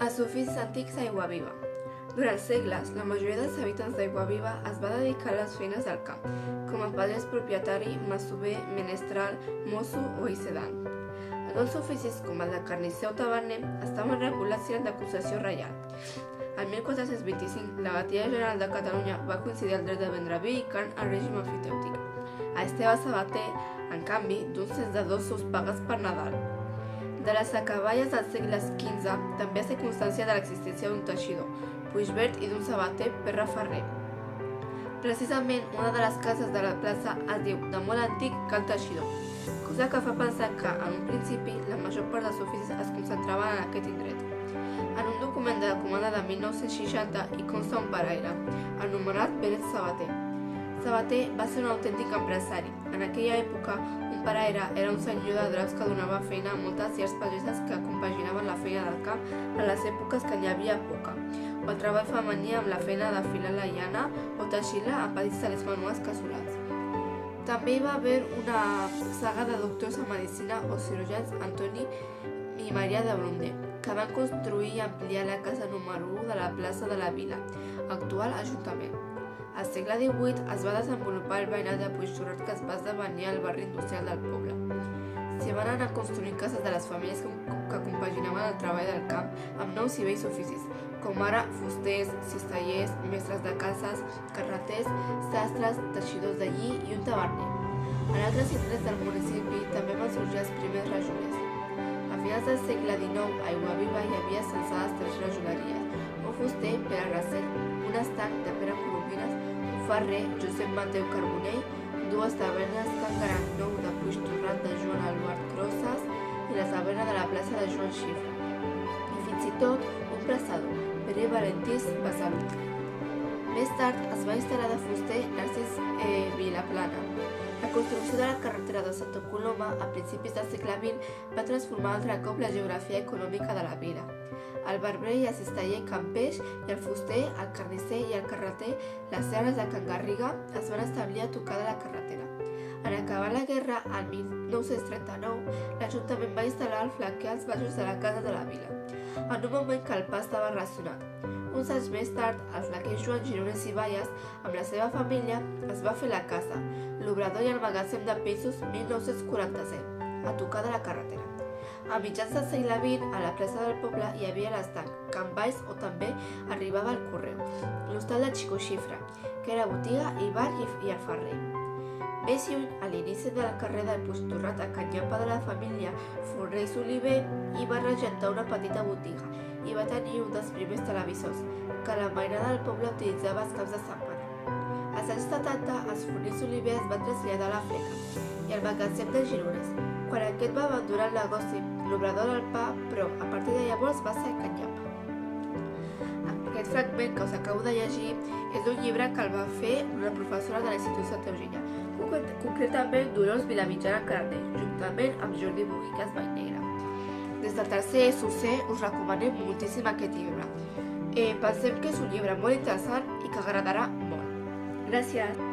Els oficis antics a Aiguaviva. Durant segles, la majoria dels habitants d'Aiguaviva es va dedicar a les feines del camp, com a pagès propietari, masover, menestral, mosso o hisendant. Alguns oficis, com el de carnisser o taverner, estaven regulats i eren de concessió reial. El 1425, l'Abadia General de Catalunya va concedir el dret de vendre vi i carn al règim emfitèutic. A Esteve Sabater, en canvi, d'un cens de 2 sous pagats per Nadal. De les acaballes dels segles XV també ha constància de l'existència d'un teixidor, Puigverd, i d'un sabater, Perra Ferrer. Precisament, una de les cases de la plaça es diu, de molt antic, Cal Teixidor, cosa que fa pensar que, en un principi, la major part dels oficis es concentraven en aquest indret. En un document de la comanda de 1960 hi consta un paraire, anomenat Pérez Sabater. Sabater va ser un autèntic empresari. En aquella època, un paraire era un senyor de draps que donava feina a moltes llars pageses que compaginaven la feina del camp en les èpoques que n'hi havia poca, o el treball femení amb la feina de filar la llana o teixir-la amb petits talers manuals casolats. També hi va haver una saga de doctors en medicina o cirurgians Antoni i Maria de Blondet, que van construir i ampliar la casa número 1 de la plaça de la Vila, actual Ajuntament. Al segle XVIII es va desenvolupar el veïnat de Puigtorrat, que es va esdevenir el barri industrial del poble. S'hi van anar construint cases de les famílies que compaginaven el treball del camp amb nous i vells oficis, com ara fusters, cistellers, mestres de cases, carreters, sastres, teixidors de lli i un taverner. En altres indrets del municipi també van sorgir els primers rajolers. A finals del segle XIX, a Aiguaviva hi havia censades 3 rajoleries, un fuster, Pere Racel, un estanc de Pere Colomines, un ferrer, Josep Mateu Carbonell, 2 tavernes, Can Garancnou de Puigtorrat de Joan Albert Crosses i la taverna de la plaça de Joan Xifra, i fins i tot un pressador, Pere Valentís Besalú. Més tard es va instal·lar de fuster Narcís Vilaplana. La construcció de la carretera de Santa Coloma a principis del segle XX va transformar altre cop la geografia econòmica de la vila. El barber i el cisteller Can Peix i el fuster, el carnisser i el carreter, les serres de Can Garriga, es van establir a tocar de la carretera. En acabar la guerra, el 1939, l'Ajuntament va instal·lar el flanquer als baixos de la casa de la vila, en un moment que el pas estava racionat. Uns anys més tard, el flaquer Joan Gironès i Valles, amb la seva família, es va fer la casa, l'obrador i el magatzem de peixos 1947, a tocar de la carretera. A mitjans del segle XX, a la plaça del poble hi havia l'estanc, Can Valls, o també arribava el correu, l'hostal de Xico Xifra, que era botiga i bar i el ferrer. Més lluny, a l'inici del carrer del Puigtorrat, a Can Llampa de la família Fornells Oliver, hi va regentar una petita botiga i va tenir un dels primers televisors, que la mainada del poble utilitzava els caps de setmana. Als anys 70, els Fornells Oliver es van traslladar a la Fleca i al magatzem de Gironès, quan aquest va abandonar el negoci, l'obrador del pa, però a partir de llavors va ser Can Llampa. Aquest fragment que us acabo de llegir és d'un llibre que el va fer una professora de l'Institut Santa Eugènia, concretament Dolors Vilamitjana Carnell, juntament amb Jordi Bujiques Vallnegre. Des del tercer SUC us recomanem moltíssim aquest llibre. Pensem que és un llibre molt interessant i que agradarà molt. Gràcies!